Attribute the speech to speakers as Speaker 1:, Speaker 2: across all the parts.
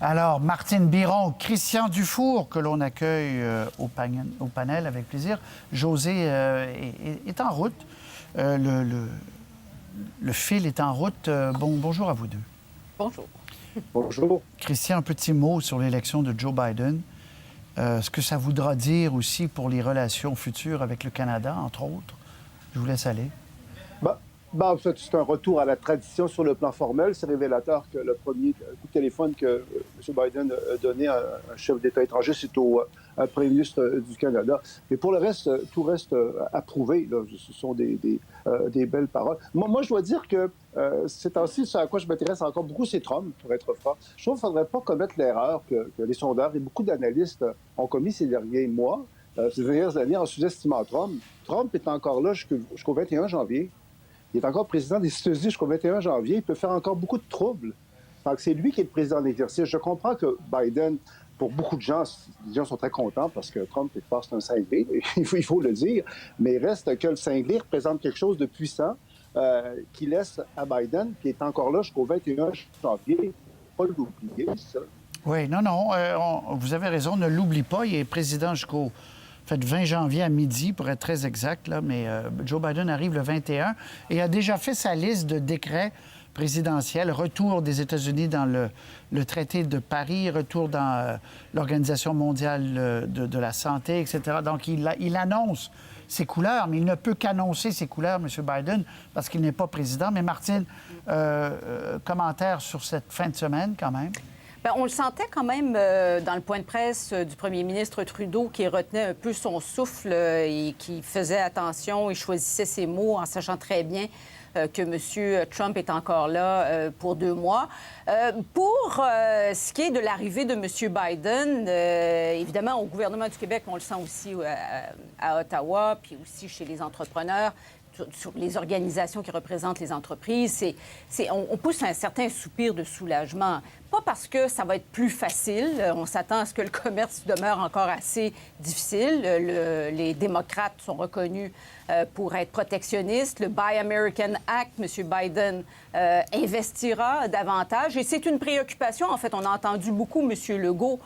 Speaker 1: Alors, Martine Biron, Christian Dufour, que l'on accueille au panel avec plaisir. José est en route. Le fil est en route. Bonjour à vous deux.
Speaker 2: Bonjour.
Speaker 3: Bonjour.
Speaker 1: Christian, un petit mot sur l'élection de Joe Biden. Ce que ça voudra dire aussi pour les relations futures avec le Canada, entre autres. Je vous laisse aller.
Speaker 3: En fait, c'est un retour à la tradition sur le plan formel. C'est révélateur que le premier coup de téléphone que M. Biden a donné à un chef d'État étranger, c'est au premier ministre du Canada. Mais pour le reste, tout reste approuvé. Là. Ce sont des belles paroles. Moi, je dois dire que ces temps-ci, ce à quoi je m'intéresse encore beaucoup, c'est Trump, pour être franc. Je trouve qu'il ne faudrait pas commettre l'erreur que les sondeurs et beaucoup d'analystes ont commis ces derniers mois, ces dernières années, en sous-estimant Trump. Trump est encore là jusqu'au 21 janvier. Il est encore président des États-Unis jusqu'au 21 janvier. Il peut faire encore beaucoup de troubles. Donc, c'est lui qui est le président d'exercice. Je comprends que Biden, pour beaucoup de gens, les gens sont très contents parce que Trump, quelque part, c'est un cinglé. Il faut le dire. Mais il reste que le cinglé représente quelque chose de puissant qui laisse à Biden, qui est encore là jusqu'au 21 janvier. Il ne faut pas l'oublier, ça.
Speaker 1: Oui, non, vous avez raison, ne l'oublie pas. Il est président jusqu'au 20 janvier à midi, pour être très exact, là, mais Joe Biden arrive le 21 et a déjà fait sa liste de décrets présidentiels, retour des États-Unis dans le traité de Paris, retour dans l'Organisation mondiale de la santé, etc. Donc, il annonce ses couleurs, mais il ne peut qu'annoncer ses couleurs, M. Biden, parce qu'il n'est pas président. Mais Martine, commentaire sur cette fin de semaine, quand même?
Speaker 2: Bien, on le sentait quand même dans le point de presse du premier ministre Trudeau qui retenait un peu son souffle et qui faisait attention et choisissait ses mots en sachant très bien que M. Trump est encore là pour 2 mois. Pour ce qui est de l'arrivée de M. Biden, évidemment, au gouvernement du Québec, on le sent aussi à Ottawa, puis aussi chez les entrepreneurs, sur les organisations qui représentent les entreprises, on pousse un certain soupir de soulagement. Pas parce que ça va être plus facile. On s'attend à ce que le commerce demeure encore assez difficile. Les démocrates sont reconnus pour être protectionnistes. Le Buy American Act, M. Biden investira davantage. Et c'est une préoccupation. En fait, on a entendu beaucoup M. Legault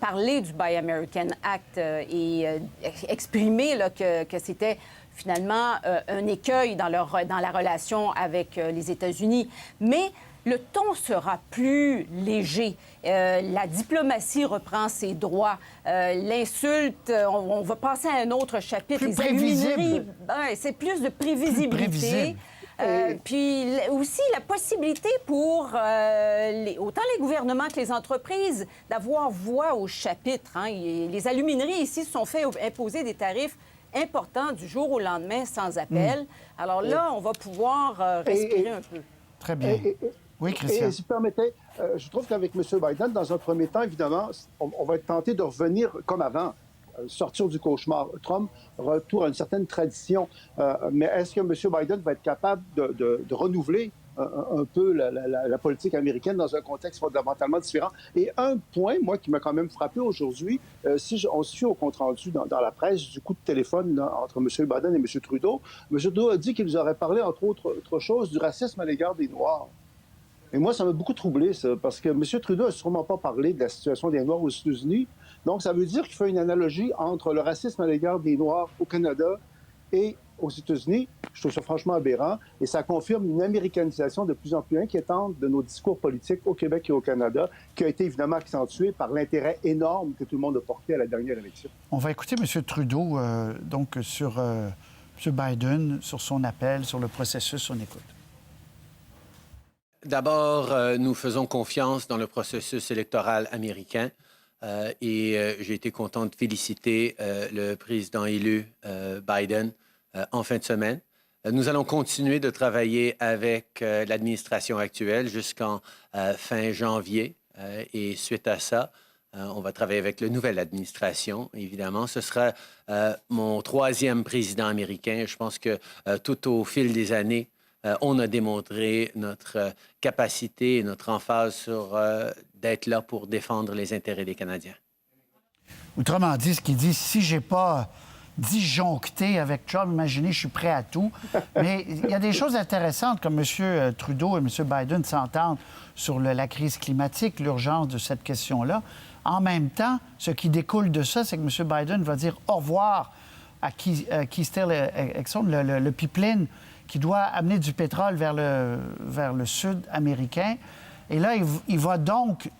Speaker 2: parler du Buy American Act et exprimer là, que c'était finalement un écueil dans la relation avec les États-Unis. Mais le ton sera plus léger. La diplomatie reprend ses droits. L'insulte, on va passer à un autre chapitre.
Speaker 1: Plus prévisible.
Speaker 2: C'est plus de prévisibilité. Puis aussi la possibilité pour autant les gouvernements que les entreprises d'avoir voix au chapitre. Hein. Les alumineries ici se sont fait imposer des tarifs important du jour au lendemain sans appel. Alors là, on va pouvoir respirer un peu.
Speaker 1: Très bien. Oui, Christian.
Speaker 3: Et si vous permettez, je trouve qu'avec M. Biden, dans un premier temps, évidemment, on va être tenté de revenir comme avant, sortir du cauchemar. Trump, retour à une certaine tradition. Mais est-ce que M. Biden va être capable de renouveler un peu la politique américaine dans un contexte fondamentalement différent? Et un point, moi, qui m'a quand même frappé aujourd'hui, si on suit au compte-rendu dans la presse du coup de téléphone là, entre M. Biden et M. Trudeau a dit qu'ils auraient parlé, entre autres choses, du racisme à l'égard des Noirs. Et moi, ça m'a beaucoup troublé, ça, parce que M. Trudeau n'a sûrement pas parlé de la situation des Noirs aux États-Unis. Donc, ça veut dire qu'il fait une analogie entre le racisme à l'égard des Noirs au Canada et aux États-Unis. Je trouve ça franchement aberrant et ça confirme une américanisation de plus en plus inquiétante de nos discours politiques au Québec et au Canada, qui a été évidemment accentuée par l'intérêt énorme que tout le monde a porté à la dernière élection.
Speaker 1: On va écouter M. Trudeau, donc, sur M. Biden, sur son appel, sur le processus. On écoute.
Speaker 4: D'abord, nous faisons confiance dans le processus électoral américain et j'ai été content de féliciter le président élu Biden en fin de semaine. Nous allons continuer de travailler avec l'administration actuelle jusqu'en fin janvier et suite à ça, on va travailler avec la nouvelle administration, évidemment. Ce sera mon 3e président américain. Je pense que tout au fil des années, on a démontré notre capacité et notre emphase sur d'être là pour défendre les intérêts des Canadiens.
Speaker 1: Autrement dit, ce qu'il dit, si j'ai pas disjoncté avec Trump. Imaginez, je suis prêt à tout. Mais il y a des choses intéressantes, comme M. Trudeau et M. Biden s'entendent sur la crise climatique, l'urgence de cette question-là. En même temps, ce qui découle de ça, c'est que M. Biden va dire au revoir à Keystone Exxon, le pipeline qui doit amener du pétrole vers le sud américain. Et là, il va donc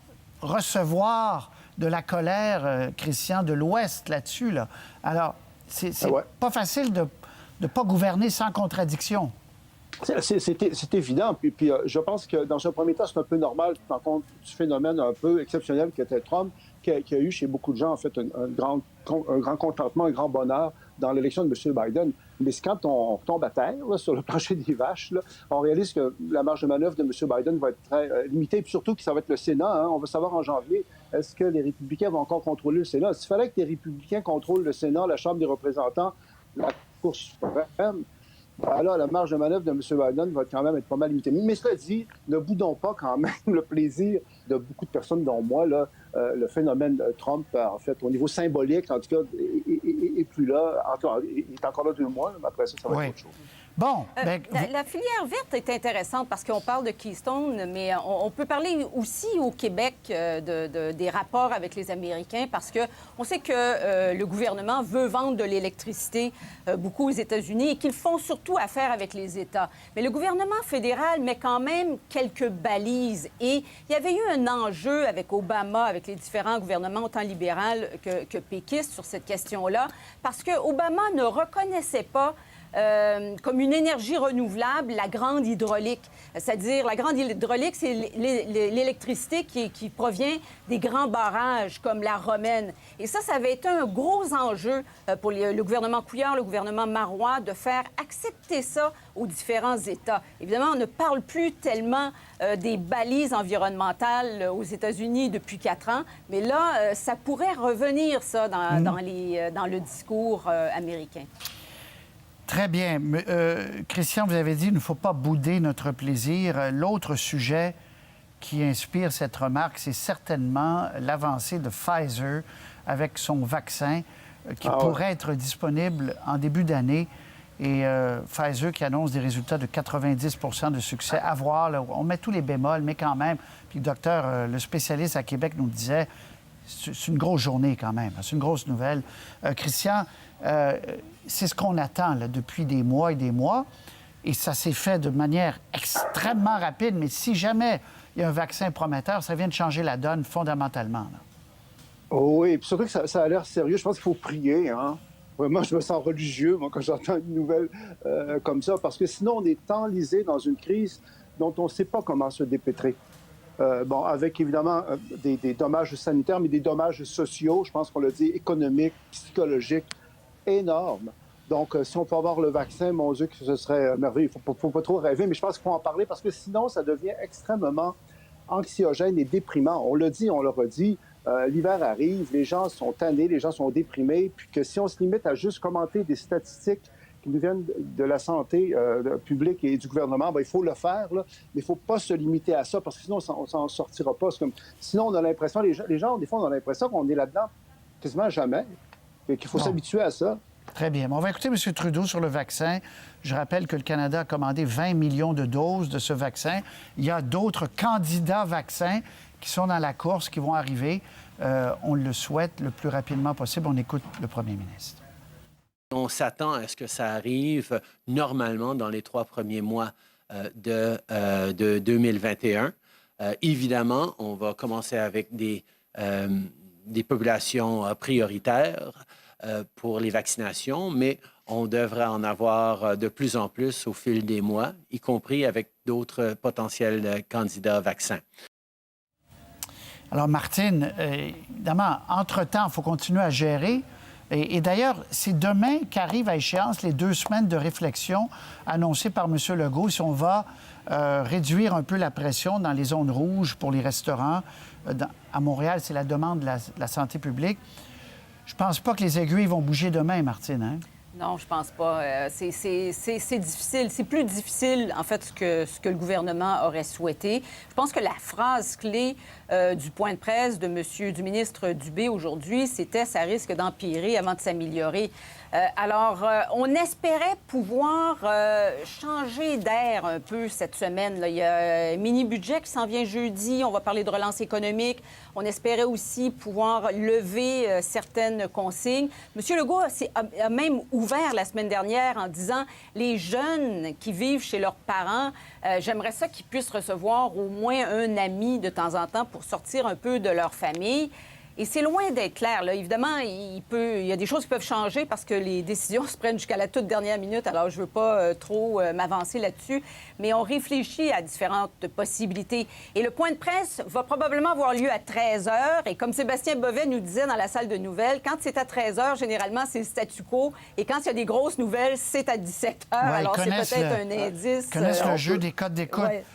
Speaker 1: recevoir de la colère, Christian, de l'Ouest là-dessus. Là. Alors, c'est pas facile de ne pas gouverner sans contradiction.
Speaker 3: C'est évident. Puis je pense que dans un premier temps, c'est un peu normal, en compte du phénomène un peu exceptionnel qu'était Trump, qui a eu chez beaucoup de gens, en fait, un grand contentement, un grand bonheur dans l'élection de M. Biden. Mais quand on tombe à terre, là, sur le plancher des vaches, là, on réalise que la marge de manœuvre de M. Biden va être très limitée, puis surtout que ça va être le Sénat. Hein. On va savoir en janvier, est-ce que les républicains vont encore contrôler le Sénat? S'il fallait que les républicains contrôlent le Sénat, la Chambre des représentants, la Cour suprême, alors la marge de manœuvre de M. Biden va quand même être pas mal limitée. Mais cela dit, ne boudons pas quand même le plaisir de beaucoup de personnes, dont moi, là, le phénomène Trump, en fait, au niveau symbolique, en tout cas, est plus là. Il est encore là 2 mois, mais après ça va être autre chose.
Speaker 1: Bon,
Speaker 2: la filière verte est intéressante parce qu'on parle de Keystone, mais on peut parler aussi au Québec des rapports avec les Américains parce qu'on sait que le gouvernement veut vendre de l'électricité beaucoup aux États-Unis et qu'ils font surtout affaire avec les États. Mais le gouvernement fédéral met quand même quelques balises et il y avait eu un enjeu avec Obama, avec les différents gouvernements, autant libéral que péquistes, sur cette question-là, parce que Obama ne reconnaissait pas comme une énergie renouvelable, la grande hydraulique. C'est-à-dire, la grande hydraulique, c'est l'électricité qui provient des grands barrages, comme la Romaine. Et ça avait été un gros enjeu pour le gouvernement Couillard, le gouvernement Marois, de faire accepter ça aux différents États. Évidemment, on ne parle plus tellement des balises environnementales aux États-Unis depuis 4 ans, mais là, ça pourrait revenir, ça, dans le discours américain.
Speaker 1: Très bien. Christian, vous avez dit qu'il ne faut pas bouder notre plaisir. L'autre sujet qui inspire cette remarque, c'est certainement l'avancée de Pfizer avec son vaccin qui pourrait être disponible en début d'année. Et Pfizer qui annonce des résultats de 90 % de succès. À voir, là, on met tous les bémols, mais quand même. Puis le docteur, le spécialiste à Québec nous disait, c'est une grosse journée quand même. C'est une grosse nouvelle. Christian, c'est ce qu'on attend là, depuis des mois et des mois. Et ça s'est fait de manière extrêmement rapide. Mais si jamais il y a un vaccin prometteur, ça vient de changer la donne fondamentalement. Là.
Speaker 3: Oui, et puis surtout que ça a l'air sérieux. Je pense qu'il faut prier. Hein? Vraiment, je me sens religieux moi, quand j'entends une nouvelle comme ça. Parce que sinon, on est enlisé dans une crise dont on ne sait pas comment se dépêtrer. Avec évidemment des dommages sanitaires, mais des dommages sociaux, je pense qu'on l'a dit, économiques, psychologiques, énormes. Donc, si on peut avoir le vaccin, mon Dieu, que ce serait merveilleux. Il ne faut pas trop rêver, mais je pense qu'il faut en parler parce que sinon, ça devient extrêmement anxiogène et déprimant. On l'a dit, on l'a redit, l'hiver arrive, les gens sont tannés, les gens sont déprimés, puis que si on se limite à juste commenter des statistiques qui nous viennent de la santé publique et du gouvernement, il faut le faire, là, mais il ne faut pas se limiter à ça, parce que sinon, on ne s'en sortira pas. Sinon, on a l'impression, les gens, des fois, on a l'impression qu'on est là-dedans quasiment jamais, et qu'il faut s'habituer à ça.
Speaker 1: Très bien. On va écouter M. Trudeau sur le vaccin. Je rappelle que le Canada a commandé 20 millions de doses de ce vaccin. Il y a d'autres candidats vaccins qui sont dans la course, qui vont arriver. On le souhaite le plus rapidement possible. On écoute le premier ministre.
Speaker 4: On s'attend à ce que ça arrive normalement dans les 3 premiers mois de 2021. Évidemment, on va commencer avec des populations prioritaires pour les vaccinations, mais on devrait en avoir de plus en plus au fil des mois, y compris avec d'autres potentiels candidats vaccins.
Speaker 1: Alors, Martine, évidemment, entre-temps, il faut continuer à gérer. Et d'ailleurs, c'est demain qu'arrivent à échéance les 2 semaines de réflexion annoncées par M. Legault si on va réduire un peu la pression dans les zones rouges pour les restaurants. À Montréal, c'est la demande de la santé publique. Je pense pas que les aiguilles vont bouger demain, Martine. Hein?
Speaker 2: Non, je pense pas. C'est difficile. C'est plus difficile, en fait, ce que le gouvernement aurait souhaité. Je pense que la phrase clé du point de presse du ministre Dubé aujourd'hui, c'était « ça risque d'empirer avant de s'améliorer ». On espérait pouvoir changer d'air un peu cette semaine, là. Il y a un mini-budget qui s'en vient jeudi. On va parler de relance économique. On espérait aussi pouvoir lever certaines consignes. M. Legault a même ouvert la semaine dernière en disant « les jeunes qui vivent chez leurs parents, j'aimerais ça qu'ils puissent recevoir au moins un ami de temps en temps pour sortir un peu de leur famille ». Et c'est loin d'être clair, là. Évidemment, il y a des choses qui peuvent changer parce que les décisions se prennent jusqu'à la toute dernière minute. Alors, je ne veux pas trop m'avancer là-dessus. Mais on réfléchit à différentes possibilités. Et le point de presse va probablement avoir lieu à 13 h. Et comme Sébastien Bovet nous disait dans la salle de nouvelles, quand c'est à 13 h, généralement, c'est le statu quo. Et quand il y a des grosses nouvelles, c'est à 17 h.
Speaker 1: Ouais,
Speaker 2: alors, c'est peut-être un indice.
Speaker 1: Ils connaissent le jeu des codes d'écoute.
Speaker 2: Ouais.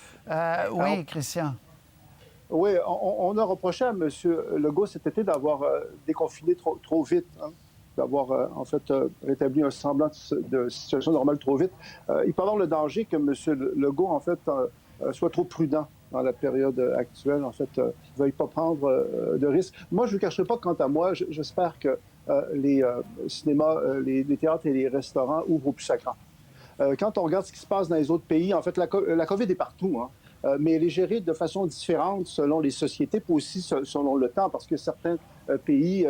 Speaker 1: Oui, Christian.
Speaker 3: Oui, on a reproché à M. Legault cet été d'avoir déconfiné trop vite, hein, d'avoir en fait rétabli un semblant de situation normale trop vite. Il peut y avoir le danger que M. Legault, en fait, soit trop prudent dans la période actuelle, en fait, ne veuille pas prendre de risques. Moi, je ne vous cacherai pas, quant à moi, j'espère que les cinémas, les théâtres et les restaurants ouvrent au plus sacrant. Quand on regarde ce qui se passe dans les autres pays, en fait, la COVID est partout, hein. Mais elle est gérée de façon différente selon les sociétés, puis aussi selon le temps, parce que certains pays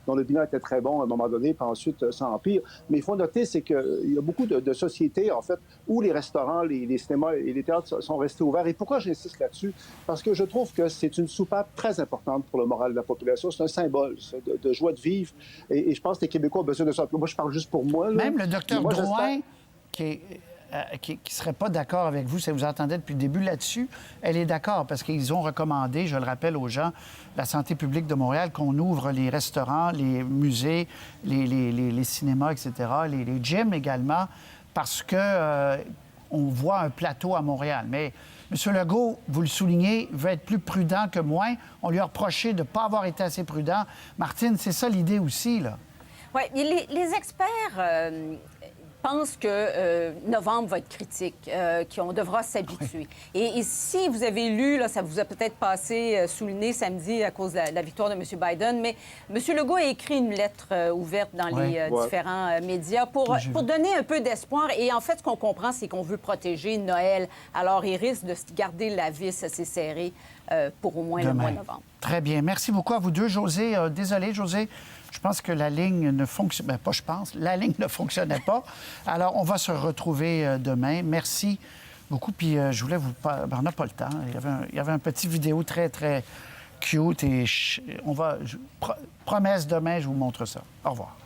Speaker 3: dont le bilan était très bon à un moment donné, puis ensuite ça empire. Mais il faut noter, c'est qu'il y a beaucoup de sociétés, en fait, où les restaurants, les cinémas et les théâtres sont restés ouverts. Et pourquoi j'insiste là-dessus? Parce que je trouve que c'est une soupape très importante pour le moral de la population. C'est un symbole de joie de vivre. Et je pense que les Québécois ont besoin de ça. Moi, je parle juste pour moi, là.
Speaker 1: Même le docteur Drouin, qui ne serait pas d'accord avec vous, si vous entendez depuis le début là-dessus, elle est d'accord parce qu'ils ont recommandé, je le rappelle aux gens, la santé publique de Montréal, qu'on ouvre les restaurants, les musées, les cinémas, etc., les gyms également, parce que on voit un plateau à Montréal. Mais M. Legault, vous le soulignez, veut être plus prudent que moins. On lui a reproché de ne pas avoir été assez prudent. Martine, c'est ça l'idée aussi, là.
Speaker 2: Oui, les experts pensent que novembre va être critique, qu'on devra s'habituer. Et si vous avez lu, là, ça vous a peut-être passé sous le nez samedi à cause de la victoire de M. Biden, mais M. Legault a écrit une lettre ouverte dans les différents médias pour donner un peu d'espoir. Et en fait, ce qu'on comprend, c'est qu'on veut protéger Noël. Alors, il risque de garder la vis assez serrée pour au moins le mois de novembre.
Speaker 1: Très bien. Merci beaucoup à vous deux. José, désolé, José. Je pense que la ligne ne fonctionne pas. Je pense. La ligne ne fonctionnait pas. Alors, on va se retrouver demain. Merci beaucoup. Puis, je voulais vous parler. On n'a pas le temps. Il y avait un petit vidéo très, très cute. Et promesse, demain, je vous montre ça. Au revoir.